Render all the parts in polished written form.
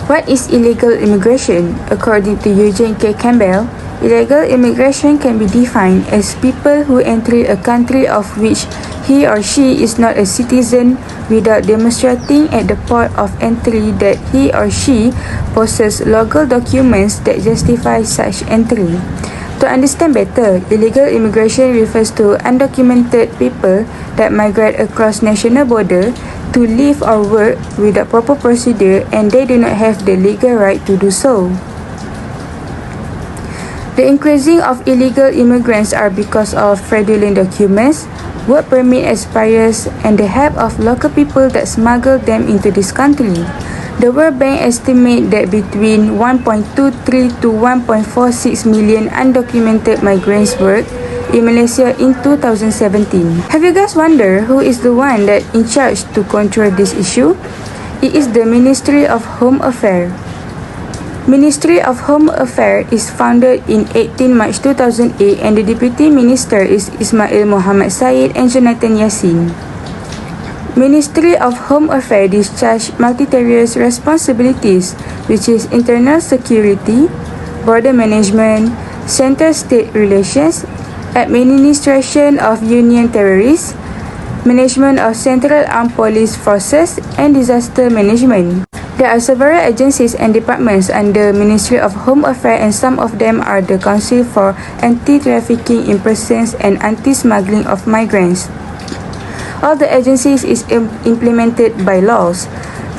What is illegal immigration? According to Eugene K. Campbell, illegal immigration can be defined as people who enter a country of which he or she is not a citizen without demonstrating at the port of entry that he or she possesses legal documents that justify such entry. To understand better, illegal immigration refers to undocumented people that migrate across national border to live or work without proper procedure and they do not have the legal right to do so. The increasing of illegal immigrants are because of fraudulent documents, work permit expires, and the help of local people that smuggle them into this country. The World Bank estimates that between 1.23 to 1.46 million undocumented migrants work in Malaysia in 2017. Have you guys wondered who is the one that in charge to control this issue? It is the Ministry of Home Affairs. Ministry of Home Affairs is founded in 18 March 2008 and the Deputy Minister is Ismail Muhammad Said and Jonathan Yassin. Ministry of Home Affairs discharge multitarious responsibilities, which is internal security, border management, center-state relations, administration of union terrorists, management of central armed police forces, and disaster management. There are several agencies and departments under Ministry of Home Affairs and some of them are the Council for Anti-Trafficking in Persons and Anti-Smuggling of Migrants. All the agencies is implemented by laws.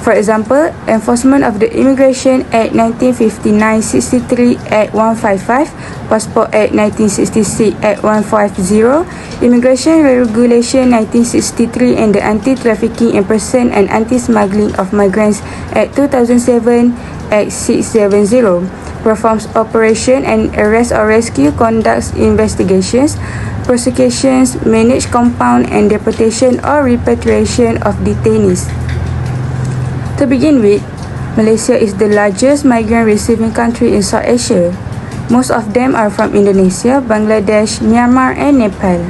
For example, Enforcement of the Immigration Act 1959, 63 Act 155, Passport Act 1966 Act 150, Immigration Regulation 1963 and the Anti-Trafficking in Person and Anti-Smuggling of Migrants Act 2007 Act 670, performs operation and arrest or rescue, conducts investigations, prosecutions, manage compound and deportation or repatriation of detainees. To begin with, Malaysia is the largest migrant receiving country in South Asia. Most of them are from Indonesia, Bangladesh, Myanmar and Nepal.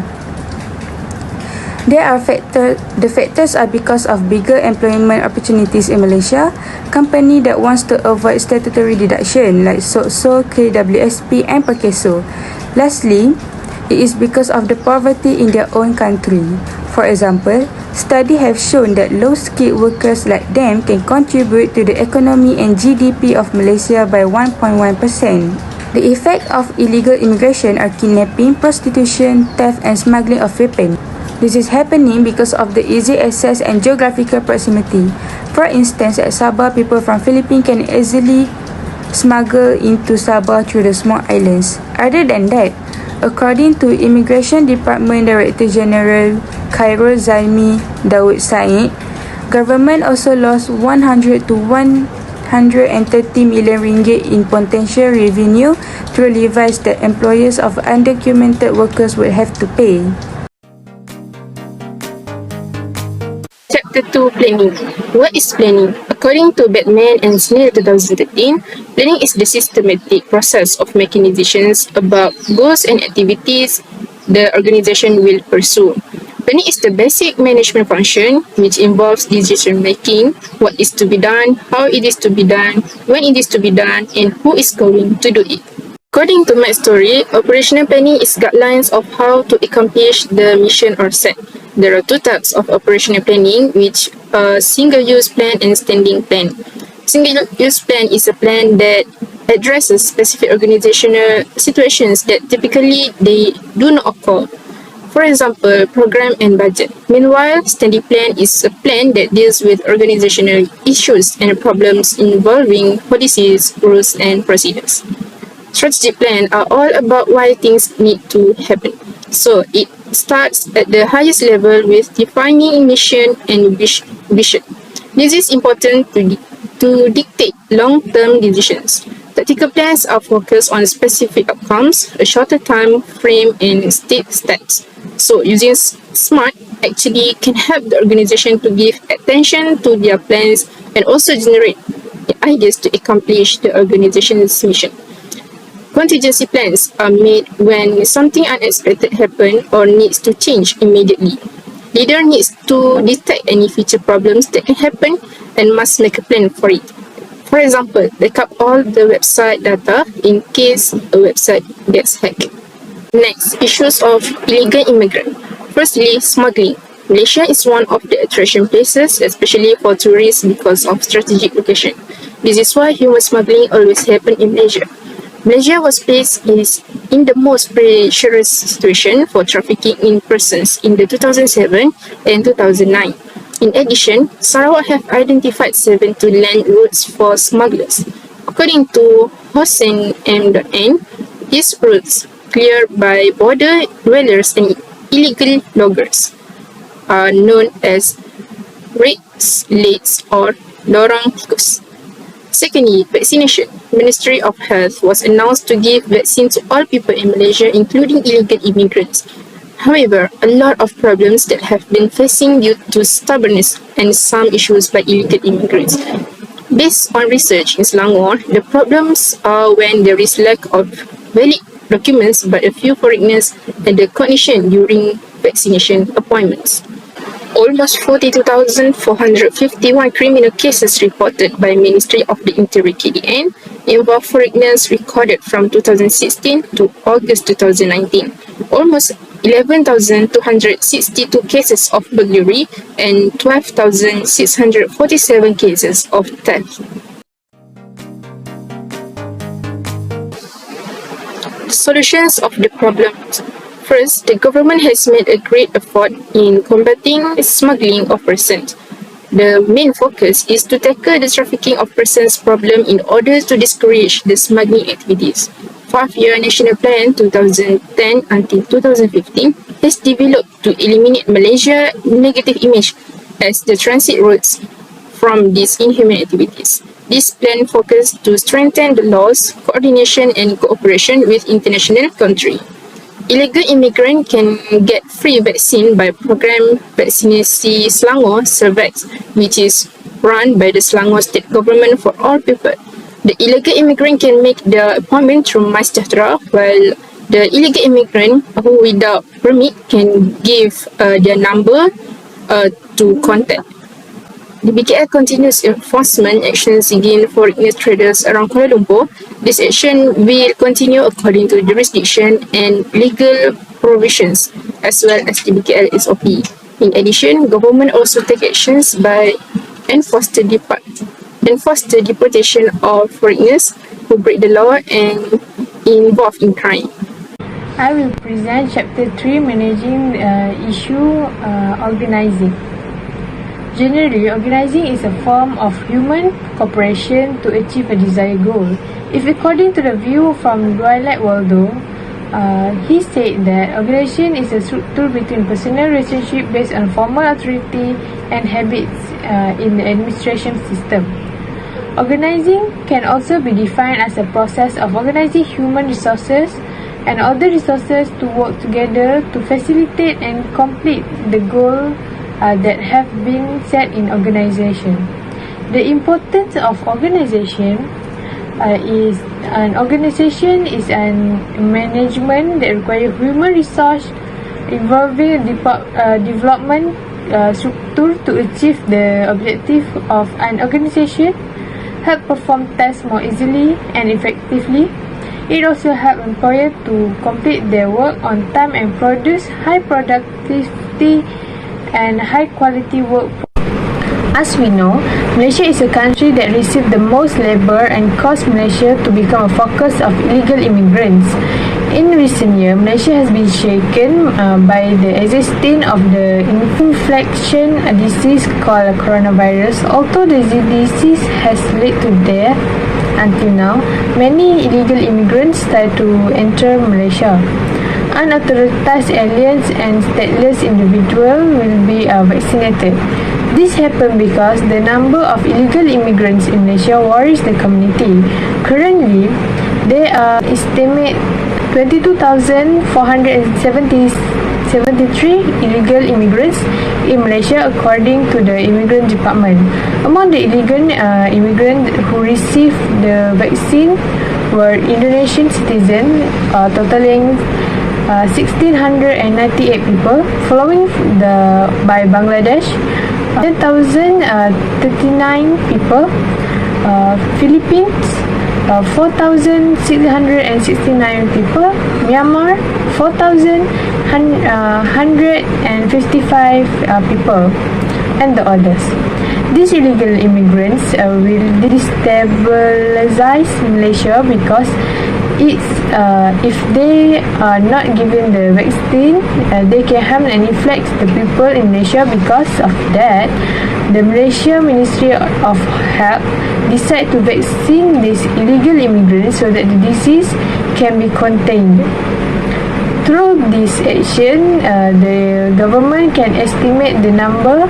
The factors are because of bigger employment opportunities in Malaysia, company that wants to avoid statutory deduction like SOCSO, KWSP and Perkeso. Lastly, it is because of the poverty in their own country. For example, studies have shown that low-skilled workers like them can contribute to the economy and GDP of Malaysia by 1.1%. The effect of illegal immigration are kidnapping, prostitution, theft and smuggling of weapons. This is happening because of the easy access and geographical proximity. For instance, at Sabah, people from Philippines can easily smuggle into Sabah through the small islands. Other than that, according to Immigration Department Director General Khairul Zalmi Daud Said, government also lost 100 to 130 million ringgit in potential revenue through levies that employers of undocumented workers would have to pay. Chapter 2 Planning. What is planning? According to Batman and Snail 2013, planning is the systematic process of making decisions about goals and activities the organization will pursue. Planning is the basic management function which involves decision making, what is to be done, how it is to be done, when it is to be done, and who is going to do it. According to Matt's story, operational planning is guidelines of how to accomplish the mission or set. There are two types of operational planning, which are single-use plan and standing plan. Single-use plan is a plan that addresses specific organizational situations that typically they do not occur. For example, program and budget. Meanwhile, standing plan is a plan that deals with organizational issues and problems involving policies, rules, and procedures. Strategic plans are all about why things need to happen. So, it starts at the highest level with defining mission and vision. This is important to dictate long-term decisions. Tactical plans are focused on specific outcomes, a shorter time frame, and state steps. So, using SMART actually can help the organization to give attention to their plans and also generate ideas to accomplish the organization's mission. Contingency plans are made when something unexpected happens or needs to change immediately. Leader needs to detect any future problems that can happen and must make a plan for it. For example, backup all the website data in case a website gets hacked. Next, issues of illegal immigrant. Firstly, smuggling. Malaysia is one of the attraction places, especially for tourists because of strategic location. This is why human smuggling always happens in Malaysia. Malaysia was placed in the most pressurous situation for trafficking in persons in the 2007 and 2009. In addition, Sarawak have identified 72 land routes for smugglers. According to Hossein M.N., these routes, cleared by border dwellers and illegal loggers, are known as rakes, lates, or lorong tikus. Secondly, vaccination. Ministry of Health was announced to give vaccine to all people in Malaysia, including illegal immigrants. However, a lot of problems that have been facing due to stubbornness and some issues by illegal immigrants. Based on research in Selangor, the problems are when there is lack of valid documents by a few foreigners and the cognition during vaccination appointments. Almost 42,451 criminal cases reported by Ministry of the Interior KDN involve foreigners recorded from 2016 to August 2019. Almost 11,262 cases of burglary and 12,647 cases of theft. Solutions of the problems. First, the government has made a great effort in combating smuggling of persons. The main focus is to tackle the trafficking of persons problem in order to discourage the smuggling activities. 5-year National Plan 2010 until 2015 is developed to eliminate Malaysia's negative image as the transit routes from these inhuman activities. This plan focused to strengthen the laws, coordination and cooperation with international countries. Illegal immigrants can get free vaccine by program Vaksinasi Selangor (Servax), which is run by the Selangor state government for all people. The illegal immigrant can make the appointment through MySejahtera, while the illegal immigrant who without permit can give their number to contact. The BKL continues enforcement actions against foreign traders around Kuala Lumpur. This action will continue according to jurisdiction and legal provisions as well as the BKL SOP. In addition, government also take actions by enforce the deportation of foreigners who break the law and involved in crime. I will present Chapter 3, Managing Issue Organizing. Generally, organizing is a form of human cooperation to achieve a desired goal. If according to the view from Dwight Waldo, he said that organization is a structure between personal relationship based on formal authority and habits in the administration system. Organizing can also be defined as a process of organizing human resources and other resources to work together to facilitate and complete the goal that have been set in organization. The importance of organization is an organization is an management that requires human resource involving development structure to achieve the objective of an organization, help perform tasks more easily and effectively. It also helps employers to complete their work on time and produce high productivity and high quality work. As we know, Malaysia is a country that received the most labor and caused Malaysia to become a focus of illegal immigrants. In recent years, Malaysia has been shaken by the existence of the infection disease called coronavirus. Although the disease has led to death until now, many illegal immigrants start to enter Malaysia. Unauthorized aliens and stateless individuals will be vaccinated. This happened because the number of illegal immigrants in Malaysia worries the community. Currently, there are estimated 22,473 illegal immigrants in Malaysia according to the Immigration Department. Among the illegal immigrants who received the vaccine were Indonesian citizens, totaling 1,698 people, following by Bangladesh, 10,039 people, Philippines 4,669 people, Myanmar 4,155 people, and the others. These illegal immigrants will destabilize Malaysia because if they are not given the vaccine, they can harm and infect the people in Malaysia. Because of that, the Malaysia Ministry of Health decide to vaccine these illegal immigrants so that the disease can be contained. Through this action, the government can estimate the number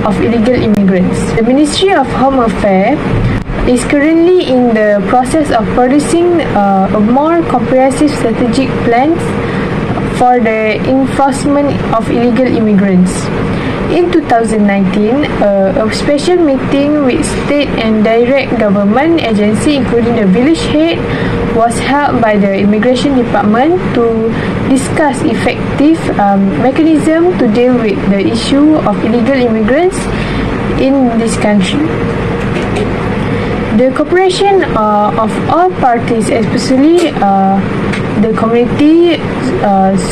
of illegal immigrants. The Ministry of Home Affairs is currently in the process of producing a more comprehensive strategic plans for the enforcement of illegal immigrants. In 2019, a special meeting with state and direct government agencies, including the village head, was held by the Immigration Department to discuss effective mechanism to deal with the issue of illegal immigrants in this country. The cooperation of all parties, especially the community,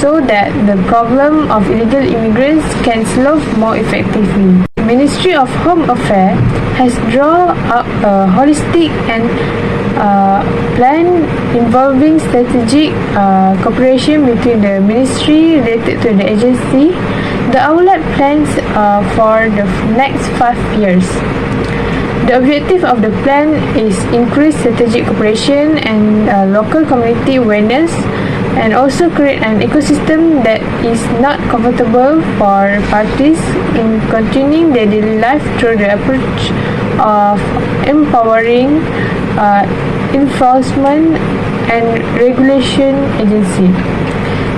so that the problem of illegal immigrants can solve more effectively. The Ministry of Home Affairs has drawn up a holistic and plan involving strategic cooperation between the ministry related to the agency. The outlet plans for the next 5 years. The objective of the plan is increase strategic cooperation and local community awareness, and also create an ecosystem that is not comfortable for parties in continuing their daily life through the approach of empowering enforcement and regulation agency.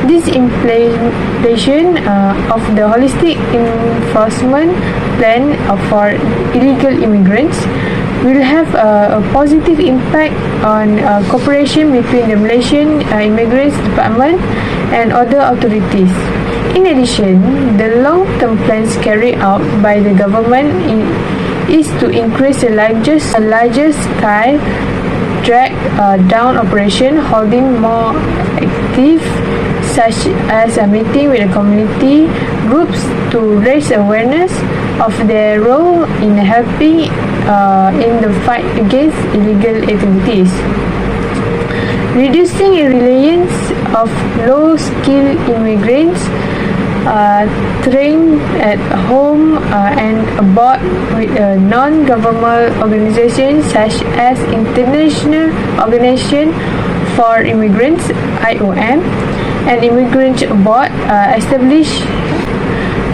This implementation of the holistic enforcement plan for illegal immigrants will have a positive impact on cooperation between the Malaysian Immigrants Department and other authorities. In addition, the long-term plans carried out by the government is to increase the largest scale drag down operation, holding more active, such as a meeting with the community groups to raise awareness of their role in helping in the fight against illegal activities. Reducing reliance of low-skilled immigrants trained at home and abroad with non-governmental organizations such as International Organization for Immigrants (IOM) and Immigrants Abroad,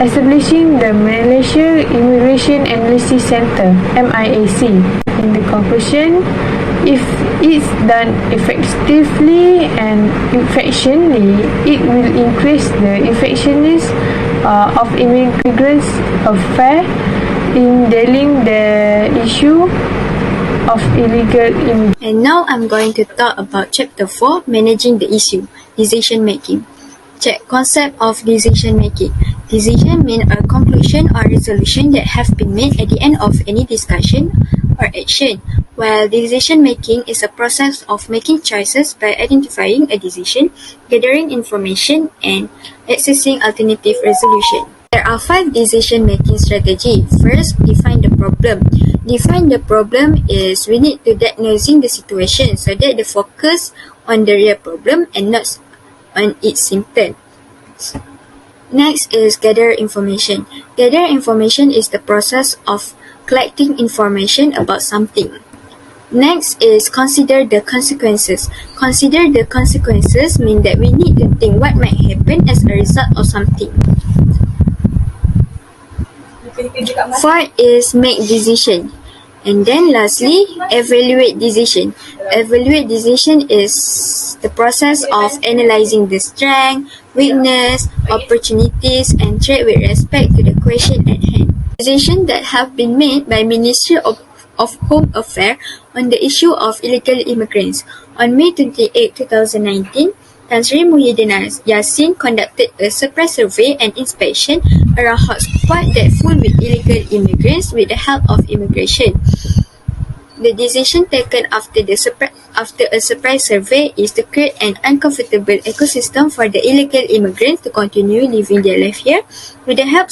establishing the Malaysia Immigration Analysis Center (MIAC). In the conclusion, if it's done effectively and efficiently, it will increase the effectiveness of immigrants' affairs in dealing the issue of illegal immigration. And now I'm going to talk about Chapter 4, Managing the Issue, Decision Making. Check concept of decision making. Decision means a conclusion or resolution that have been made at the end of any discussion or action, while decision making is a process of making choices by identifying a decision, gathering information, and accessing alternative resolution. There are 5 decision-making strategies. First, define the problem. Define the problem is we need to diagnosing the situation so that the focus on the real problem and not on its symptoms. Next is gather information. Gather information is the process of collecting information about something. Next is consider the consequences. Consider the consequences mean that we need to think what might happen as a result of something. Fourth is make decision. And then lastly, evaluate decision. Evaluate decision is the process of analyzing the strength, weakness, opportunities, and threat with respect to the question at hand. Decisions that have been made by Ministry of Home Affairs on the issue of illegal immigrants. On May 28, 2019, Tan Sri Muhyiddin Yassin conducted a surprise survey and inspection around hotspots that full with illegal immigrants with the help of immigration. The decision taken after a surprise survey is to create an uncomfortable ecosystem for the illegal immigrants to continue living their life here with the help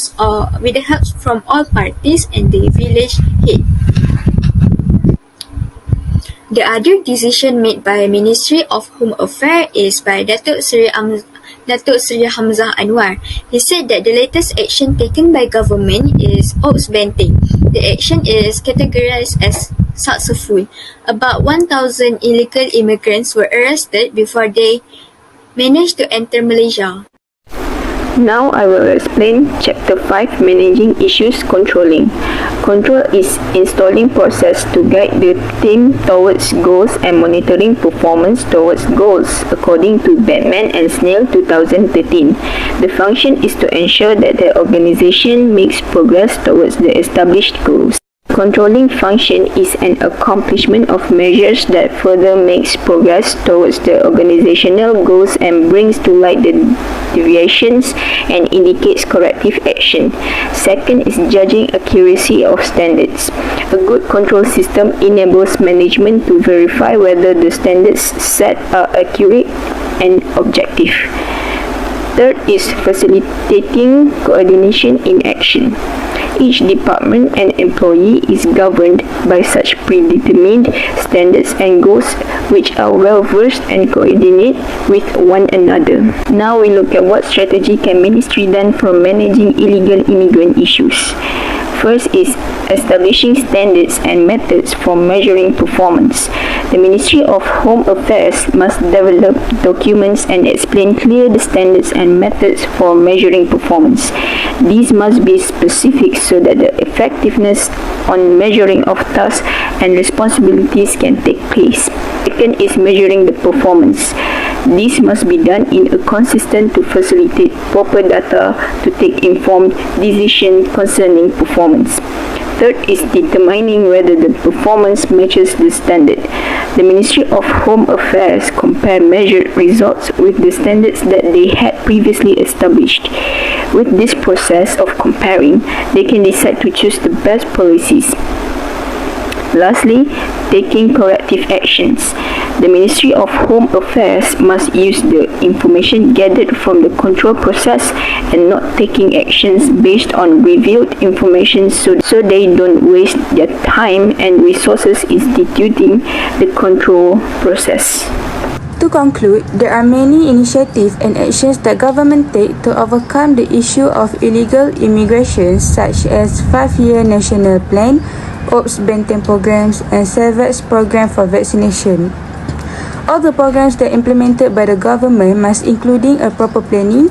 from all parties and the village head. The other decision made by Ministry of Home Affairs is by Datuk Seri Hamzah Anwar. He said that the latest action taken by government is ops banting. The action is categorized as successful. About 1,000 illegal immigrants were arrested before they managed to enter Malaysia. Now I will explain Chapter 5, Managing Issues Controlling. Control is installing process to guide the team towards goals and monitoring performance towards goals according to Batman and Snail 2013. The function is to ensure that the organization makes progress towards the established goals. Controlling function is an accomplishment of measures that further makes progress towards the organizational goals and brings to light the deviations and indicates corrective action. Second is judging accuracy of standards. A good control system enables management to verify whether the standards set are accurate and objective. Third is facilitating coordination in action. Each department and employee is governed by such predetermined standards and goals which are well versed and coordinate with one another. Now we look at what strategy can ministry done for managing illegal immigrant issues. First is establishing standards and methods for measuring performance. The Ministry of Home Affairs must develop documents and explain clearly the standards and methods for measuring performance. These must be specific so that the effectiveness on measuring of tasks and responsibilities can take place. Second is measuring the performance. This must be done in a consistent to facilitate proper data to take informed decision concerning performance. Third is determining whether the performance matches the standard. The Ministry of Home Affairs compare measured results with the standards that they had previously established. With this process of comparing, they can decide to choose the best policies. Lastly, taking corrective actions. The Ministry of Home Affairs must use the information gathered from the control process and not taking actions based on revealed information so they don't waste their time and resources instituting the control process. To conclude, there are many initiatives and actions that government take to overcome the issue of illegal immigration, such as 5-year national plan, ops banting programs, and SAVAX program for vaccination. All the programs that are implemented by the government must including a proper planning,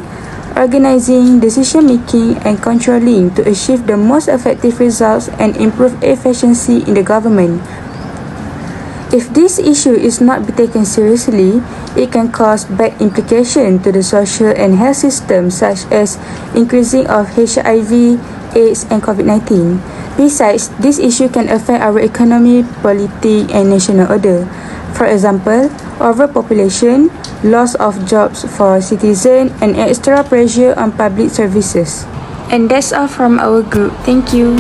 organizing, decision-making, and controlling to achieve the most effective results and improve efficiency in the government. If this issue is not be taken seriously, it can cause bad implications to the social and health system, such as increasing of HIV, AIDS, and COVID-19. Besides, this issue can affect our economy, politics, and national order. For example, overpopulation, loss of jobs for citizens, and extra pressure on public services. And that's all from our group. Thank you.